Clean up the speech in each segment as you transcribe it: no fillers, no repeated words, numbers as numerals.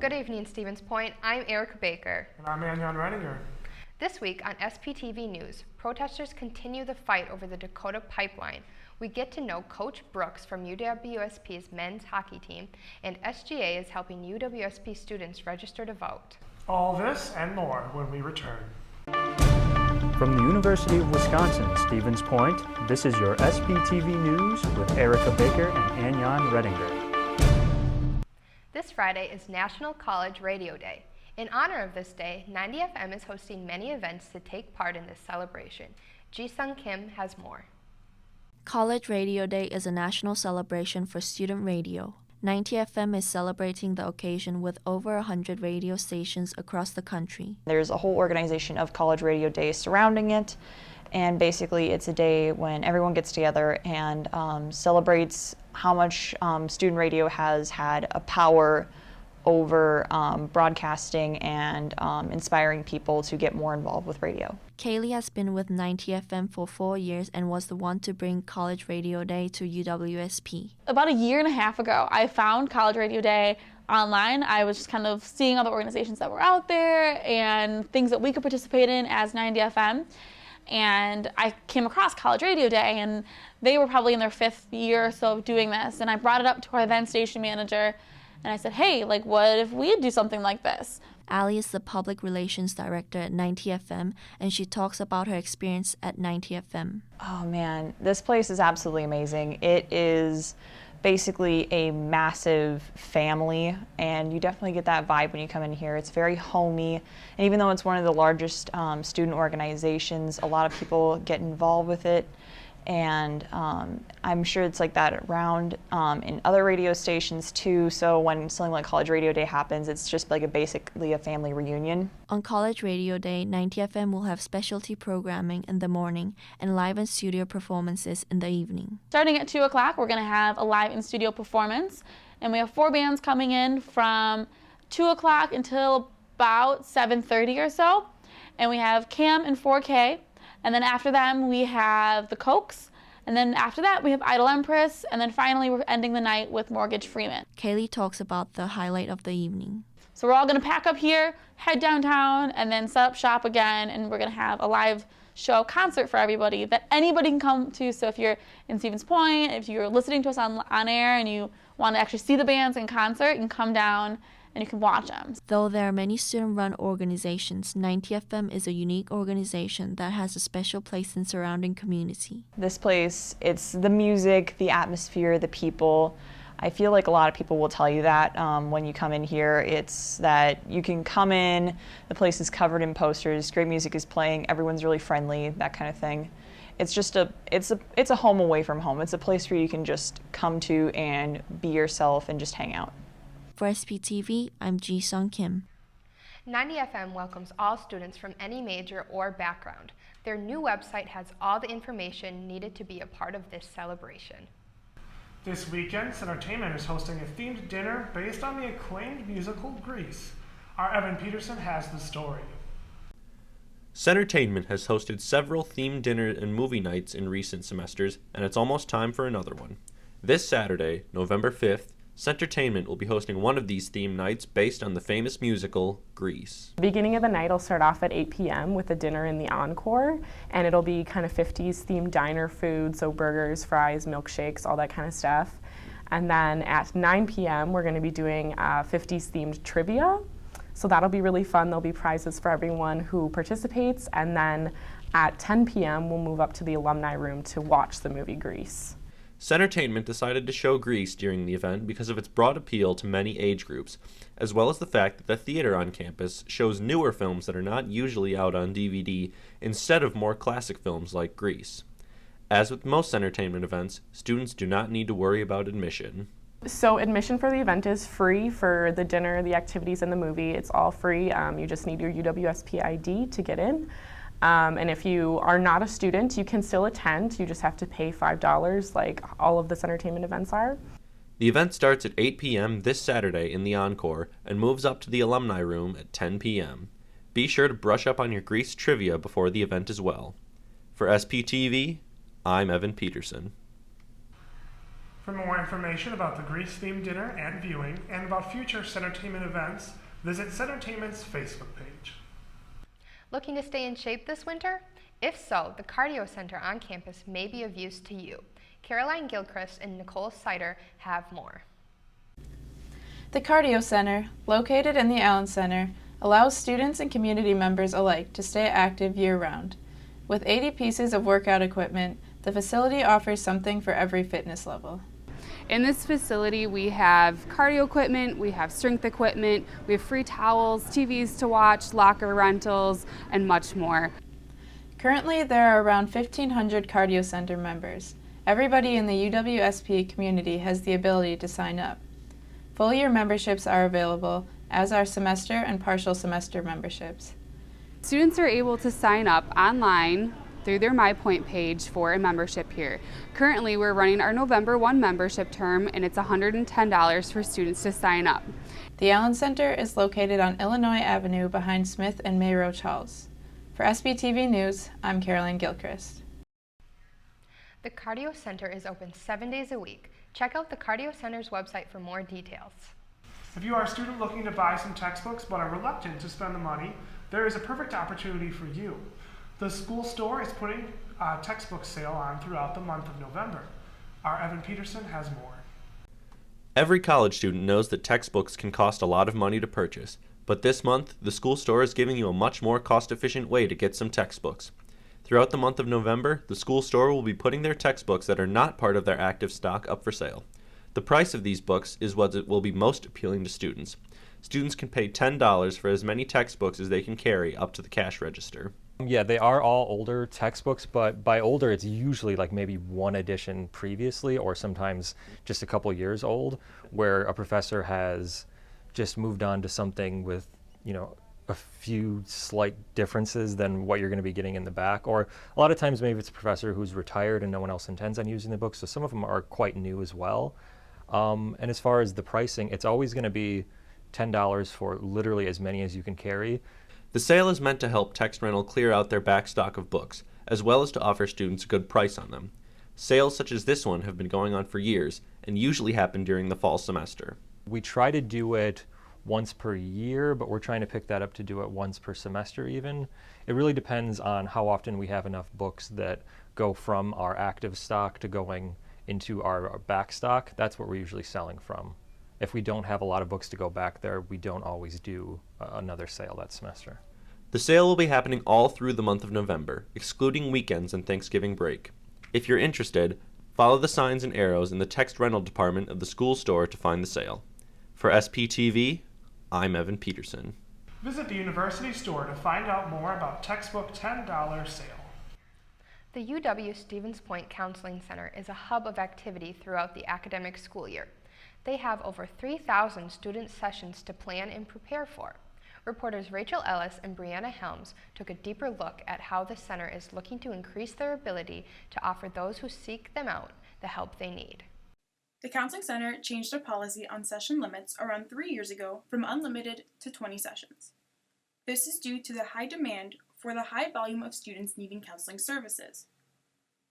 Good evening, Stevens Point. I'm Erica Baker. And I'm Anyon Rettinger. This week on SPTV News, protesters continue the fight over the Dakota pipeline. We get to know Coach Brooks from UWSP's men's hockey team, and SGA is helping UWSP students register to vote. All this and more when we return. From the University of Wisconsin, Stevens Point, this is your SPTV News with Erica Baker and Anyon Rettinger. This Friday is National College Radio Day. In honor of this day, 90 FM is hosting many events to take part in this celebration. Ji-Sung Kim has more. College Radio Day is a national celebration for student radio. 90 FM is celebrating the occasion with over 100 radio stations across the country. There's a whole organization of College Radio Day surrounding it, and basically it's a day when everyone gets together and celebrates how much student radio has had a power over broadcasting and inspiring people to get more involved with radio. Kaylee has been with 90 FM for 4 years and was the one to bring College Radio Day to UWSP. About a year and a half ago, I found College Radio Day online. I was just kind of seeing other organizations that were out there and things that we could participate in as 90 FM. And I came across College Radio Day, and they were probably in their 5th year or so of doing this. And I brought it up to our then station manager, and I said, hey, what if we do something like this? Allie is the public relations director at 90 FM, and she talks about her experience at 90 FM. Oh man, this place is absolutely amazing. It is basically a massive family, and you definitely get that vibe when you come in here. It's very homey, and even though it's one of the largest student organizations, a lot of people get involved with it. And I'm sure it's like that around in other radio stations too. So when something like College Radio Day happens, it's just like basically a family reunion. On College Radio Day, 90 FM will have specialty programming in the morning and live and studio performances in the evening. Starting at 2 o'clock, we're going to have a live in studio performance. And we have 4 bands coming in from 2 o'clock until about 7:30 or so. And we have Cam and 4K. And then after them, we have the Cokes. And then after that, we have Idol Empress. And then finally, we're ending the night with Mortgage Freeman. Kaylee talks about the highlight of the evening. So we're all going to pack up here, head downtown, and then set up shop again. And we're going to have a live show concert for everybody that anybody can come to. So if you're in Stevens Point, if you're listening to us on air and you want to actually see the bands in concert, you can come down and you can watch them. Though there are many student-run organizations, 90 FM is a unique organization that has a special place in surrounding community. This place, it's the music, the atmosphere, the people. I feel like a lot of people will tell you that when you come in here. It's that you can come in, the place is covered in posters, great music is playing, everyone's really friendly, that kind of thing. It's just it's a home away from home. It's a place where you can just come to and be yourself and just hang out. For SPTV, I'm Ji-Sung Kim. 90 FM welcomes all students from any major or background. Their new website has all the information needed to be a part of this celebration. This weekend, Entertainment is hosting a themed dinner based on the acclaimed musical Grease. Our Evan Peterson has the story. Entertainment has hosted several themed dinner and movie nights in recent semesters, and it's almost time for another one. This Saturday, November 5th, Entertainment will be hosting one of these theme nights based on the famous musical Grease. The beginning of the night will start off at 8 p.m. with a dinner in the Encore, and it'll be kind of 50s themed diner food, so burgers, fries, milkshakes, all that kind of stuff. And then at 9 p.m. we're going to be doing 50s themed trivia, so that'll be really fun. There'll be prizes for everyone who participates, and then at 10 p.m. we'll move up to the alumni room to watch the movie Grease. Entertainment decided to show Grease during the event because of its broad appeal to many age groups, as well as the fact that the theater on campus shows newer films that are not usually out on DVD instead of more classic films like Grease. As with most entertainment events, students do not need to worry about admission. So admission for the event is free for the dinner, the activities, and the movie. It's all free. You just need your UWSP ID to get in. And if you are not a student, you can still attend. You just have to pay $5 like all of this entertainment events are. The event starts at 8 p.m. this Saturday in the Encore and moves up to the alumni room at 10 p.m. Be sure to brush up on your Grease trivia before the event as well. For SPTV, I'm Evan Peterson. For more information about the Grease-themed dinner and viewing, and about future Centertainment events, visit Centertainment's Facebook page. Looking to stay in shape this winter? If so, the Cardio Center on campus may be of use to you. Caroline Gilchrist and Nicole Seiter have more. The Cardio Center, located in the Allen Center, allows students and community members alike to stay active year-round. With 80 pieces of workout equipment, the facility offers something for every fitness level. In this facility, we have cardio equipment, we have strength equipment, we have free towels, TVs to watch, locker rentals, and much more. Currently, there are around 1,500 Cardio Center members. Everybody in the UWSP community has the ability to sign up. Full-year memberships are available, as are semester and partial semester memberships. Students are able to sign up online through their MyPoint page for a membership here. Currently, we're running our November 1 membership term, and it's $110 for students to sign up. The Allen Center is located on Illinois Avenue behind Smith and Mayroach Halls. For SPTV News, I'm Caroline Gilchrist. The Cardio Center is open 7 days a week. Check out the Cardio Center's website for more details. If you are a student looking to buy some textbooks but are reluctant to spend the money, there is a perfect opportunity for you. The school store is putting a textbook sale on throughout the month of November. Our Evan Peterson has more. Every college student knows that textbooks can cost a lot of money to purchase, but this month, the school store is giving you a much more cost-efficient way to get some textbooks. Throughout the month of November, the school store will be putting their textbooks that are not part of their active stock up for sale. The price of these books is what will be most appealing to students. Students can pay $10 for as many textbooks as they can carry up to the cash register. Yeah, they are all older textbooks, but by older, it's usually like maybe one edition previously or sometimes just a couple years old, where a professor has just moved on to something with, a few slight differences than what you're going to be getting in the back. Or a lot of times maybe it's a professor who's retired and no one else intends on using the books, so some of them are quite new as well. And as far as the pricing, it's always going to be $10 for literally as many as you can carry. The sale is meant to help Text Rental clear out their back stock of books, as well as to offer students a good price on them. Sales such as this one have been going on for years and usually happen during the fall semester. We try to do it once per year, but we're trying to pick that up to do it once per semester even. It really depends on how often we have enough books that go from our active stock to going into our back stock. That's what we're usually selling from. If we don't have a lot of books to go back there, we don't always do another sale that semester. The sale will be happening all through the month of November, excluding weekends and Thanksgiving break. If you're interested, follow the signs and arrows in the text rental department of the school store to find the sale. For SPTV, I'm Evan Peterson. Visit the university store to find out more about textbook $10 sale. The UW Stevens Point Counseling Center is a hub of activity throughout the academic school year. They have over 3,000 student sessions to plan and prepare for. Reporters Rachael Ellis and Brianna Helms took a deeper look at how the center is looking to increase their ability to offer those who seek them out the help they need. The Counseling Center changed their policy on session limits around 3 years ago from unlimited to 20 sessions. This is due to the high demand for the high volume of students needing counseling services.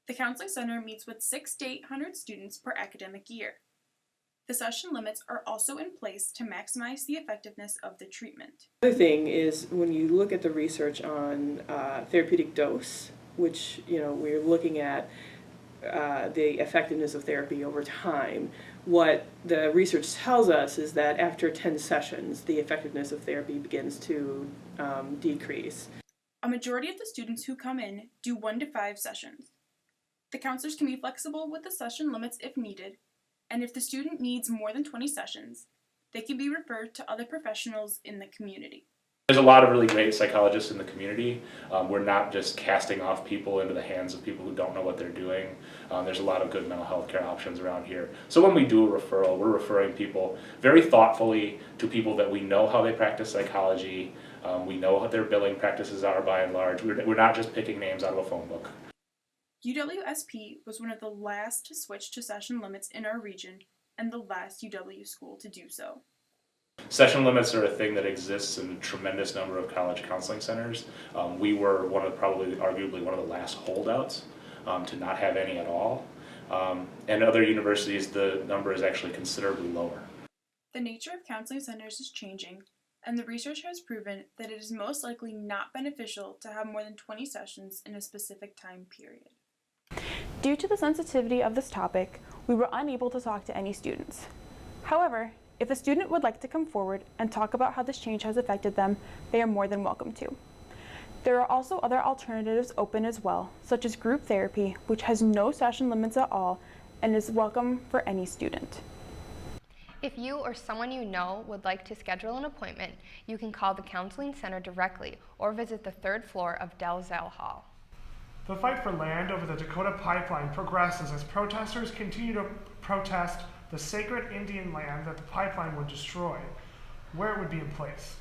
The Counseling Center meets with 600 to 800 students per academic year. The session limits are also in place to maximize the effectiveness of the treatment. The other thing is when you look at the research on therapeutic dose, which we're looking at the effectiveness of therapy over time, what the research tells us is that after 10 sessions, the effectiveness of therapy begins to decrease. A majority of the students who come in do 1 to 5 sessions. The counselors can be flexible with the session limits if needed, and if the student needs more than 20 sessions, they can be referred to other professionals in the community. There's a lot of really great psychologists in the community. We're not just casting off people into the hands of people who don't know what they're doing. There's a lot of good mental health care options around here. So when we do a referral, we're referring people very thoughtfully to people that we know how they practice psychology. We know what their billing practices are by and large. We're not just picking names out of a phone book. UWSP was one of the last to switch to session limits in our region and the last UW school to do so. Session limits are a thing that exists in a tremendous number of college counseling centers. We were arguably one of the last holdouts to not have any at all. And other universities, the number is actually considerably lower. The nature of counseling centers is changing, and the research has proven that it is most likely not beneficial to have more than 20 sessions in a specific time period. Due to the sensitivity of this topic, we were unable to talk to any students. However, if a student would like to come forward and talk about how this change has affected them, they are more than welcome to. There are also other alternatives open as well, such as group therapy, which has no session limits at all and is welcome for any student. If you or someone you know would like to schedule an appointment, you can call the Counseling Center directly or visit the 3rd floor of Dalzell Hall. The fight for land over the Dakota pipeline progresses as protesters continue to protest the sacred Indian land that the pipeline would destroy, where it would be in place.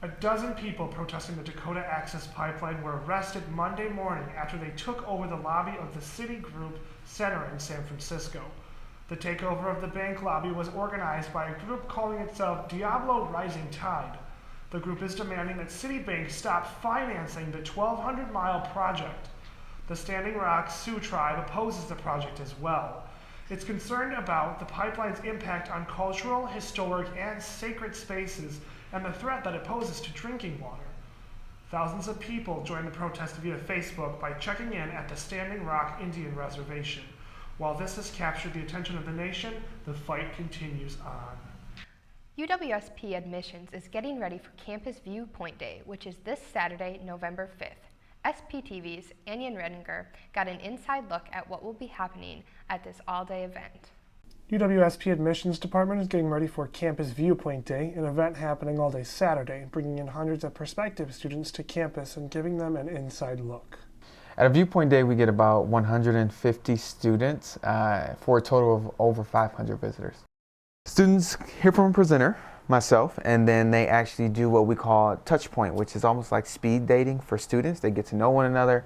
A dozen people protesting the Dakota Access Pipeline were arrested Monday morning after they took over the lobby of the Citigroup Center in San Francisco. The takeover of the bank lobby was organized by a group calling itself Diablo Rising Tide. The group is demanding that Citibank stop financing the 1,200-mile project. The Standing Rock Sioux Tribe opposes the project as well. It's concerned about the pipeline's impact on cultural, historic, and sacred spaces and the threat that it poses to drinking water. Thousands of people joined the protest via Facebook by checking in at the Standing Rock Indian Reservation. While this has captured the attention of the nation, the fight continues on. UWSP Admissions is getting ready for Campus Viewpoint Day, which is this Saturday, November 5th. SPTV's Anyon Rettinger got an inside look at what will be happening at this all-day event. UWSP Admissions Department is getting ready for Campus Viewpoint Day, an event happening all day Saturday, bringing in hundreds of prospective students to campus and giving them an inside look. At a Viewpoint Day, we get about 150 students for a total of over 500 visitors. Students hear from a presenter, myself, and then they actually do what we call touch point, which is almost like speed dating for students. They get to know one another,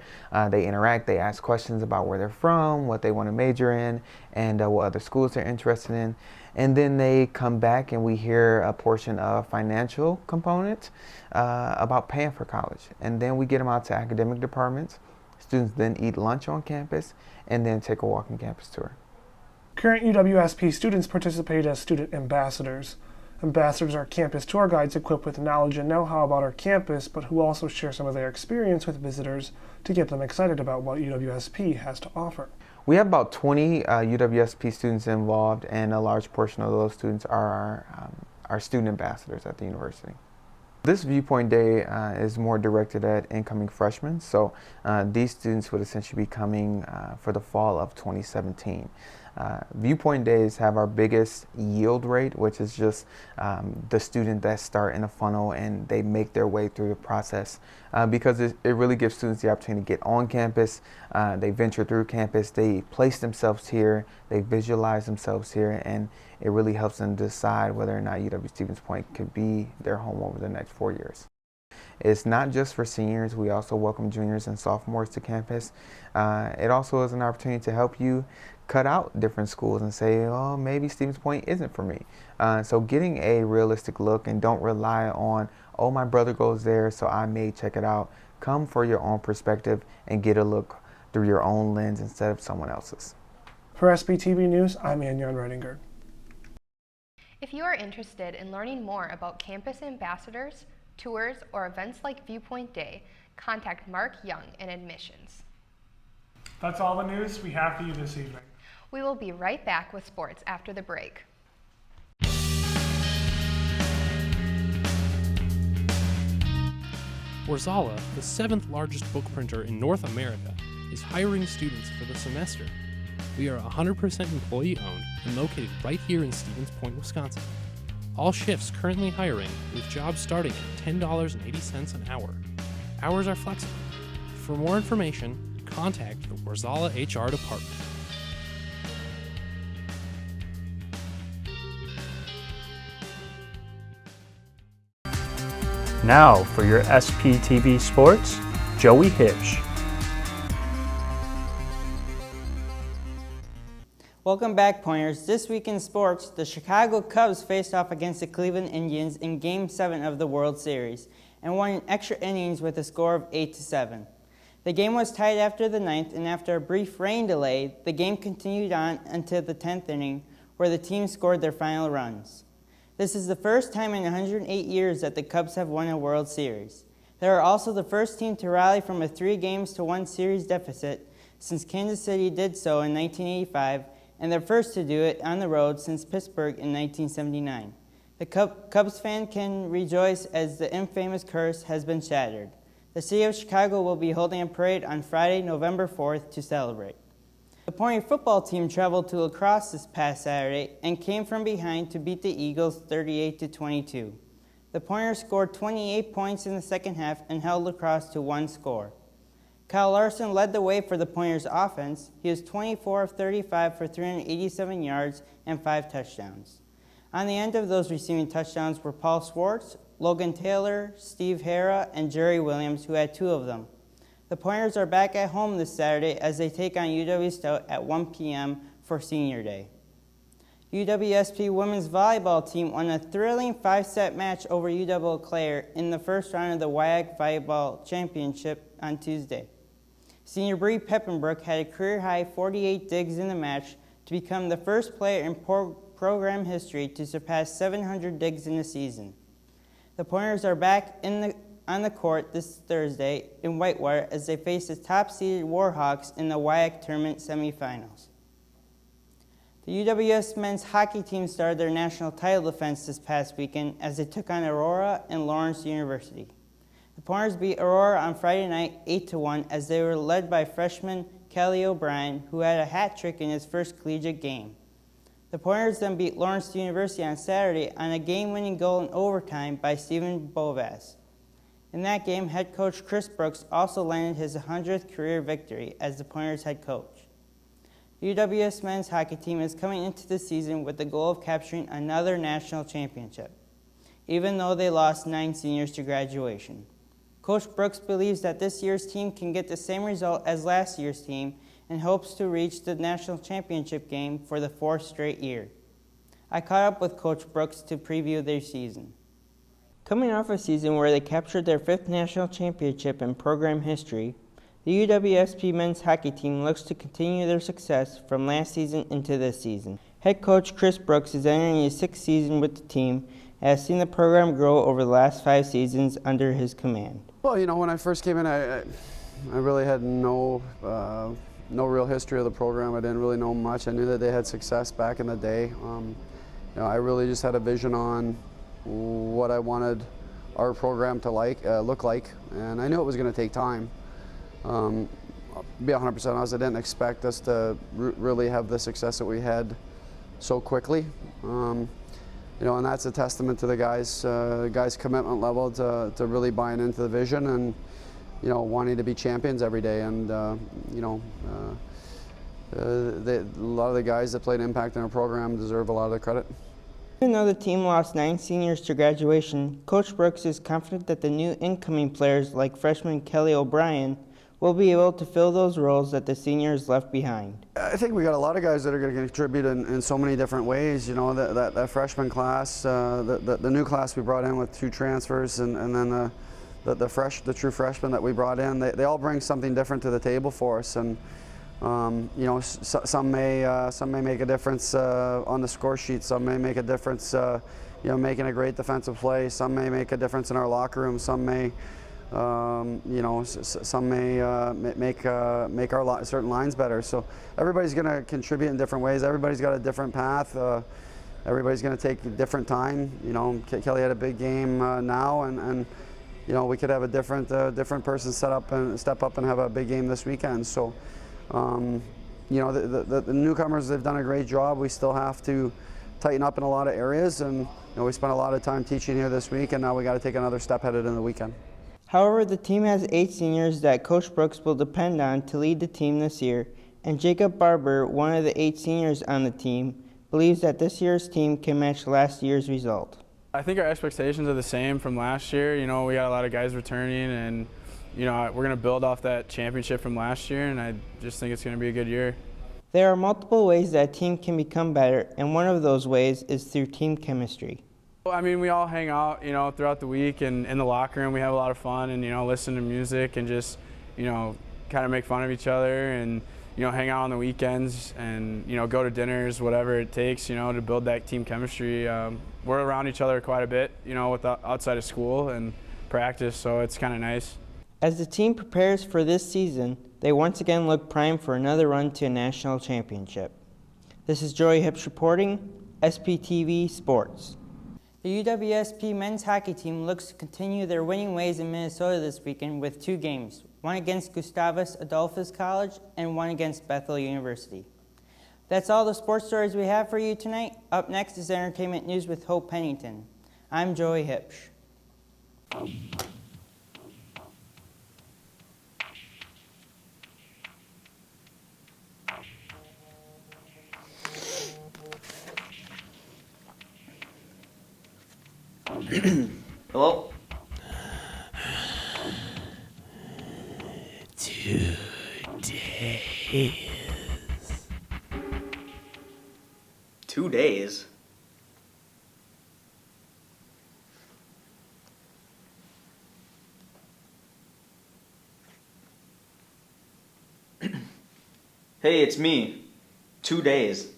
they interact, they ask questions about where they're from, what they want to major in, and what other schools they're interested in. And then they come back and we hear a portion of financial component about paying for college. And then we get them out to academic departments. Students then eat lunch on campus and then take a walking campus tour. Current UWSP students participate as student ambassadors. Ambassadors are campus tour guides equipped with knowledge and know-how about our campus, but who also share some of their experience with visitors to get them excited about what UWSP has to offer. We have about 20 UWSP students involved, and a large portion of those students are our student ambassadors at the university. This Viewpoint Day is more directed at incoming freshmen, so these students would essentially be coming for the fall of 2017. Viewpoint Days have our biggest yield rate, which is just the student that start in a funnel and they make their way through the process because it really gives students the opportunity to get on campus, they venture through campus, they place themselves here, they visualize themselves here, and it really helps them decide whether or not UW-Stevens Point could be their home over the next 4 years. It's not just for seniors, we also welcome juniors and sophomores to campus. It also is an opportunity to help you cut out different schools and say, oh, maybe Stevens Point isn't for me. So getting a realistic look, and don't rely on, oh, my brother goes there, so I may check it out. Come for your own perspective and get a look through your own lens instead of someone else's. For SPTV News, I'm Anyon Rettinger. If you are interested in learning more about campus ambassadors, tours, or events like Viewpoint Day, contact Mark Young in admissions. That's all the news we have for you this evening. We will be right back with sports after the break. Warzala, the 7th largest book printer in North America, is hiring students for the semester. We are 100% employee-owned and located right here in Stevens Point, Wisconsin. All shifts currently hiring, with jobs starting at $10.80 an hour. Hours are flexible. For more information, contact the Warzala HR department. Now for your SPTV Sports, Joey Huebsch. Welcome back, Pointers. This week in sports, the Chicago Cubs faced off against the Cleveland Indians in Game 7 of the World Series and won in extra innings with a score of 8-7. The game was tied after the 9th, and after a brief rain delay, the game continued on until the 10th inning, where the team scored their final runs. This is the first time in 108 years that the Cubs have won a World Series. They are also the first team to rally from a 3-1 series deficit since Kansas City did so in 1985, and they're first to do it on the road since Pittsburgh in 1979. The Cubs fan can rejoice as the infamous curse has been shattered. The city of Chicago will be holding a parade on Friday, November 4th to celebrate. The Pointer football team traveled to La Crosse this past Saturday and came from behind to beat the Eagles 38-22. The Pointers scored 28 points in the second half and held La Crosse to 1 score. Kyle Larson led the way for the Pointers offense. He was 24 of 35 for 387 yards and 5 touchdowns. On the end of those receiving touchdowns were Paul Schwartz, Logan Taylor, Steve Hara, and Jerry Williams, who had 2 of them. The Pointers are back at home this Saturday as they take on UW-Stout at 1 p.m. for Senior Day. UWSP women's volleyball team won a thrilling 5-set match over UW-Eau Claire in the first round of the WIAC Volleyball Championship on Tuesday. Senior Bree Peppenbrook had a career-high 48 digs in the match to become the first player in program history to surpass 700 digs in a season. The Pointers are back on the court this Thursday in Whitewater as they face the top-seeded Warhawks in the WIAC tournament semifinals. The UWS men's hockey team started their national title defense this past weekend as they took on Aurora and Lawrence University. The Pointers beat Aurora on Friday night 8-1 as they were led by freshman Kelly O'Brien, who had a hat trick in his first collegiate game. The Pointers then beat Lawrence University on Saturday on a game-winning goal in overtime by Stephen Bovas. In that game, head coach Chris Brooks also landed his 100th career victory as the Pointers head coach. The UWS men's hockey team is coming into the season with the goal of capturing another national championship, even though they lost 9 seniors to graduation. Coach Brooks believes that this year's team can get the same result as last year's team and hopes to reach the national championship game for the 4th straight year. I caught up with Coach Brooks to preview their season. Coming off a season where they captured their 5th national championship in program history, the UWSP men's hockey team looks to continue their success from last season into this season. Head coach Chris Brooks is entering his 6th season with the team and has seen the program grow over the last 5 seasons under his command. Well, when I first came in, I really had no real history of the program. I didn't really know much. I knew that they had success back in the day. I really just had a vision on what I wanted our program to look like, and I knew it was going to take time. To be 100% honest, I didn't expect us to really have the success that we had so quickly. And that's a testament to the guys' commitment level to really buying into the vision and wanting to be champions every day. And a lot of the guys that played an impact in our program deserve a lot of the credit. Even though the team lost 9 seniors to graduation, Coach Brooks is confident that the new incoming players like freshman Kelly O'Brien will be able to fill those roles that the seniors left behind. I think we got a lot of guys that are going to contribute in so many different ways. That freshman class, the new class we brought in with 2 transfers, and then the true freshmen that we brought in. They all bring something different to the table for us, and some may make a difference on the score sheet. Some may make a difference, making a great defensive play. Some may make a difference in our locker room. Some may. Some may make our certain lines better. So everybody's going to contribute in different ways. Everybody's got a different path. Everybody's going to take a different time. Kelly had a big game now, and we could have a different person step up and have a big game this weekend. So the newcomers, they've done a great job. We still have to tighten up in a lot of areas, and we spent a lot of time teaching here this week, and now we got to take another step headed in the weekend. However, the team has 8 seniors that Coach Brooks will depend on to lead the team this year, and Jacob Barber, one of the 8 seniors on the team, believes that this year's team can match last year's result. I think our expectations are the same from last year. We got a lot of guys returning, and we're going to build off that championship from last year, and I just think it's going to be a good year. There are multiple ways that a team can become better, and one of those ways is through team chemistry. We all hang out, throughout the week, and in the locker room we have a lot of fun and, listen to music and just, kind of make fun of each other and, you know, hang out on the weekends and, you know, go to dinners, whatever it takes, you know, to build that team chemistry. We're around each other quite a bit, you know, outside of school and practice, so it's kind of nice. As the team prepares for this season, they once again look primed for another run to a national championship. This is Joey Huebsch reporting, SPTV Sports. The UWSP men's hockey team looks to continue their winning ways in Minnesota this weekend with 2 games, one against Gustavus Adolphus College and one against Bethel University. That's all the sports stories we have for you tonight. Up next is entertainment news with Hope Pennington. I'm Joey Huebsch. 2 days. 2 days? Hey, it's me. 2 days.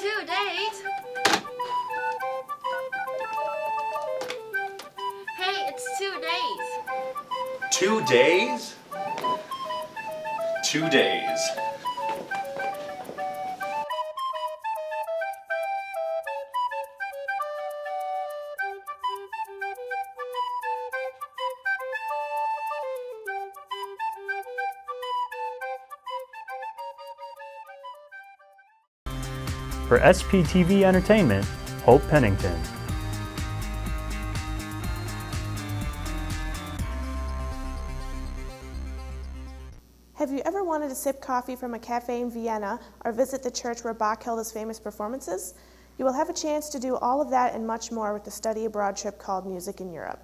2 days? Hey, it's 2 days. 2 days? 2 days. For SPTV Entertainment, Hope Pennington. Have you ever wanted to sip coffee from a cafe in Vienna or visit the church where Bach held his famous performances? You will have a chance to do all of that and much more with the study abroad trip called Music in Europe.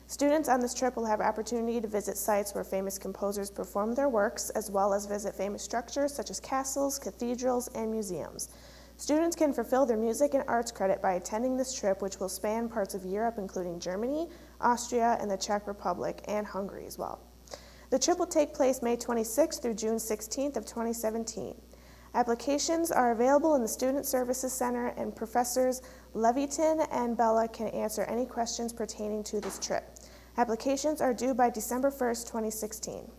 Students on this trip will have opportunity to visit sites where famous composers performed their works, as well as visit famous structures such as castles, cathedrals, and museums. Students can fulfill their music and arts credit by attending this trip, which will span parts of Europe, including Germany, Austria, and the Czech Republic, and Hungary as well. The trip will take place May 26th through June 16th of 2017. Applications are available in the Student Services Center, and Professors Levitin and Bella can answer any questions pertaining to this trip. Applications are due by December 1st, 2016.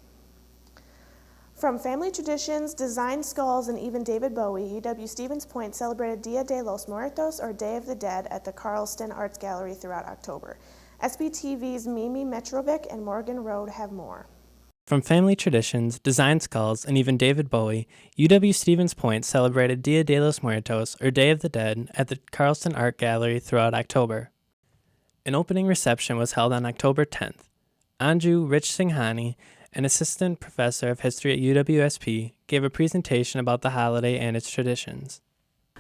From family traditions, design skulls, and even David Bowie, UW-Stevens Point celebrated Dia de los Muertos, or Day of the Dead, at the Carlston Arts Gallery throughout October. SPTV's Mimi Mitrovic and Morgan Road have more. From family traditions, design skulls, and even David Bowie, UW-Stevens Point celebrated Dia de los Muertos, or Day of the Dead, at the Carlston Art Gallery throughout October. An opening reception was held on October 10th. Anju Rich Singhani, an assistant professor of history at UWSP, gave a presentation about the holiday and its traditions.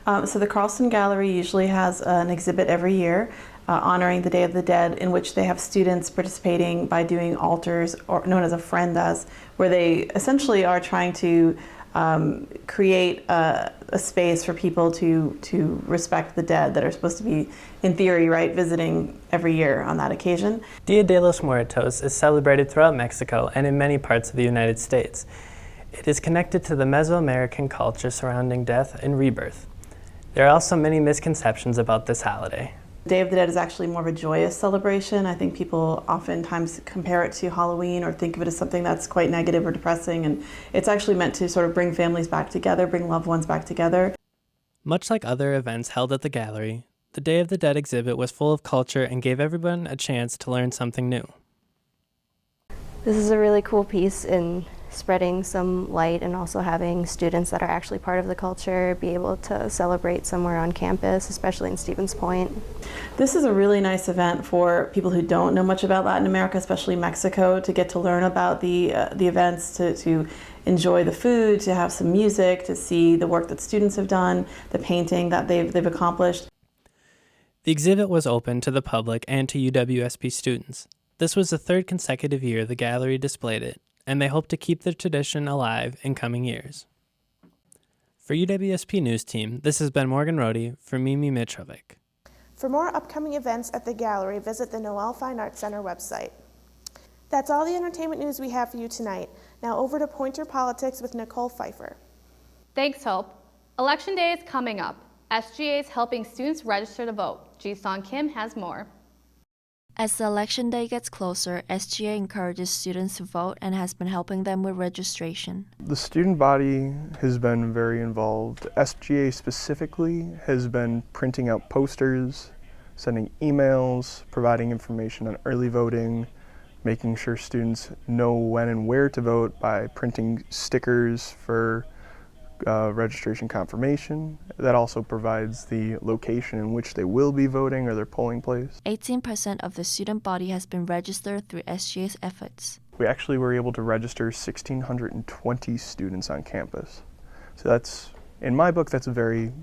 So the Carlston Gallery usually has an exhibit every year honoring the Day of the Dead, in which they have students participating by doing altars, or known as ofrendas, where they essentially are trying to create a space for people to respect the dead that are supposed to be, in theory, right, visiting every year on that occasion. Dia de los Muertos is celebrated throughout Mexico and in many parts of the United States. It is connected to the Mesoamerican culture surrounding death and rebirth. There are also many misconceptions about this holiday. Day of the Dead is actually more of a joyous celebration. I think people oftentimes compare it to Halloween or think of it as something that's quite negative or depressing, and it's actually meant to sort of bring families back together, bring loved ones back together. Much like other events held at the gallery, the Day of the Dead exhibit was full of culture and gave everyone a chance to learn something new. This is a really cool piece in spreading some light and also having students that are actually part of the culture be able to celebrate somewhere on campus, especially in Stevens Point. This is a really nice event for people who don't know much about Latin America, especially Mexico, to get to learn about the events, to enjoy the food, to have some music, to see the work that students have done, the painting that they've accomplished. The exhibit was open to the public and to UWSP students. This was the 3rd consecutive year the gallery displayed it, and they hope to keep the tradition alive in coming years. For UWSP News Team, this has been Morgan Rohde for Mimi Mitrovic. For more upcoming events at the gallery, visit the Noel Fine Arts Center website. That's all the entertainment news we have for you tonight. Now over to Pointer Politics with Nicole Pfeiffer. Thanks, Hope. Election Day is coming up. SGA is helping students register to vote. Ji-Sung Kim has more. As the election day gets closer, SGA encourages students to vote and has been helping them with registration. The student body has been very involved. SGA specifically has been printing out posters, sending emails, providing information on early voting, making sure students know when and where to vote by printing stickers for registration confirmation. That also provides the location in which they will be voting or their polling place. 18% of the student body has been registered through SGA's efforts. We actually were able to register 1,620 students on campus. So that's, in my book, that's a very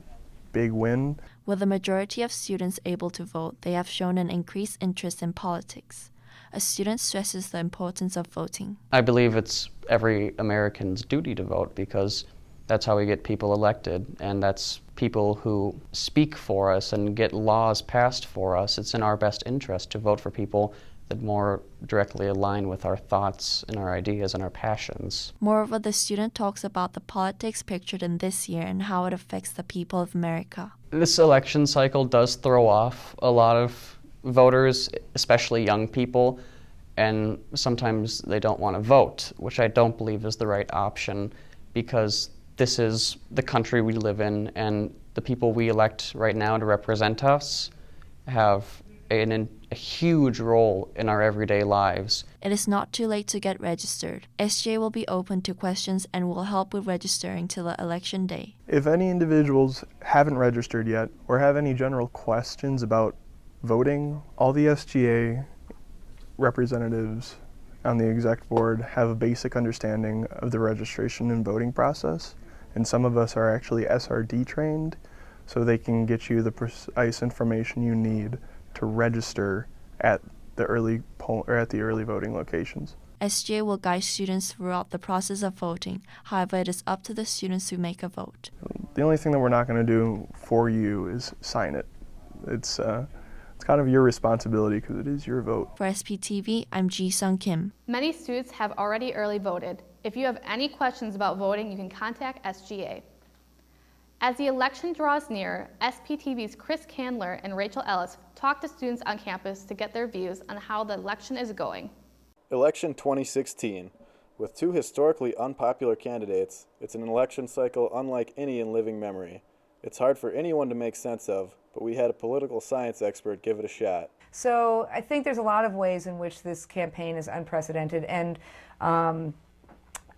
big win. With the majority of students able to vote, they have shown an increased interest in politics. A student stresses the importance of voting. I believe it's every American's duty to vote because that's how we get people elected, and that's people who speak for us and get laws passed for us. It's in our best interest to vote for people that more directly align with our thoughts and our ideas and our passions. Moreover, the student talks about the politics pictured in this year and how it affects the people of America. This election cycle does throw off a lot of voters, especially young people, and sometimes they don't want to vote, which I don't believe is the right option because this is the country we live in, and the people we elect right now to represent us have a huge role in our everyday lives. It is not too late to get registered. SGA will be open to questions and will help with registering till the election day. If any individuals haven't registered yet or have any general questions about voting, all the SGA representatives on the exec board have a basic understanding of the registration and voting process. And some of us are actually SRD trained, so they can get you the precise information you need to register at the early voting locations. SGA will guide students throughout the process of voting. However, it is up to the students to make a vote. The only thing that we're not going to do for you is sign it. It's kind of your responsibility because it is your vote. For SPTV, I'm Ji-Sung Kim. Many students have already early voted. If you have any questions about voting, you can contact SGA. As the election draws near, SPTV's Chris Candler and Rachael Ellis talk to students on campus to get their views on how the election is going. Election 2016. With two historically unpopular candidates, it's an election cycle unlike any in living memory. It's hard for anyone to make sense of, but we had a political science expert give it a shot. So I think there's a lot of ways in which this campaign is unprecedented, and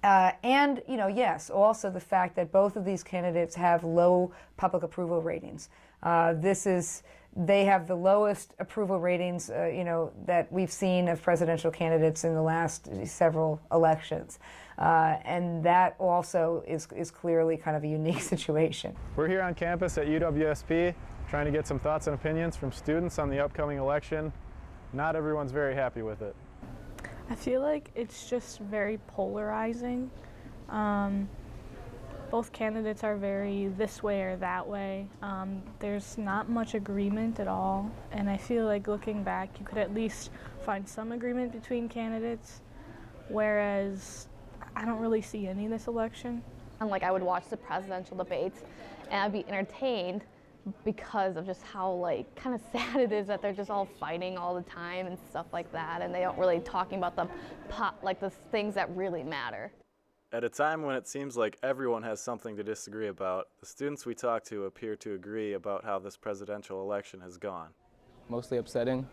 yes, also the fact that both of these candidates have low public approval ratings. They have the lowest approval ratings, that we've seen of presidential candidates in the last several elections. And that also is clearly kind of a unique situation. We're here on campus at UWSP trying to get some thoughts and opinions from students on the upcoming election. Not everyone's very happy with it. I feel like it's just very polarizing. Both candidates are very this way or that way. There's not much agreement at all, and I feel like looking back, you could at least find some agreement between candidates, whereas I don't really see any this election. And I would watch the presidential debates, and I'd be entertained because of just how kind of sad it is that they're just all fighting all the time and stuff like that, and they don't really talking about the things that really matter. At a time when it seems like everyone has something to disagree about, the students we talk to appear to agree about how this presidential election has gone. Mostly upsetting.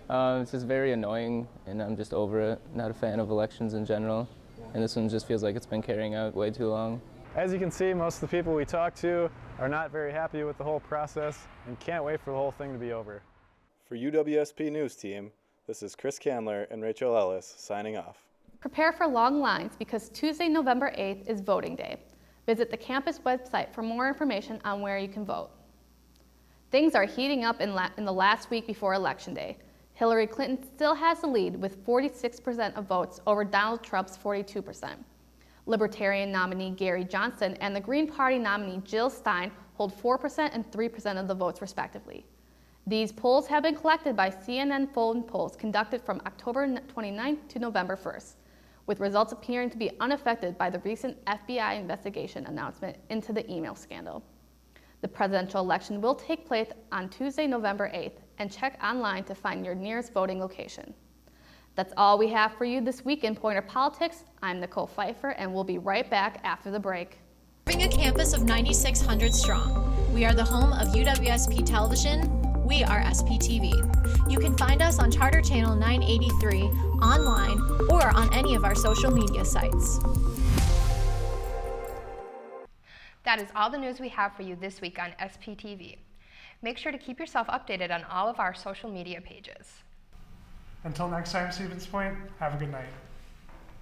It's just very annoying, and I'm just over it. Not a fan of elections in general, and this one just feels like it's been carrying out way too long. As you can see, most of the people we talk to are not very happy with the whole process and can't wait for the whole thing to be over. For UWSP News Team, this is Chris Candler and Rachael Ellis signing off. Prepare for long lines because Tuesday, November 8th is voting day. Visit the campus website for more information on where you can vote. Things are heating up in the last week before Election Day. Hillary Clinton still has the lead with 46% of votes over Donald Trump's 42%. Libertarian nominee Gary Johnson and the Green Party nominee Jill Stein hold 4% and 3% of the votes respectively. These polls have been collected by CNN phone polls conducted from October 29th to November 1st, with results appearing to be unaffected by the recent FBI investigation announcement into the email scandal. The presidential election will take place on Tuesday, November 8th, and check online to find your nearest voting location. That's all we have for you this week in Pointer Politics. I'm Nicole Pfeiffer, and we'll be right back after the break. Serving a campus of 9,600 strong, we are the home of UWSP Television. We are SPTV. You can find us on Charter Channel 983, online, or on any of our social media sites. That is all the news we have for you this week on SPTV. Make sure to keep yourself updated on all of our social media pages. Until next time, Stevens Point, have a good night.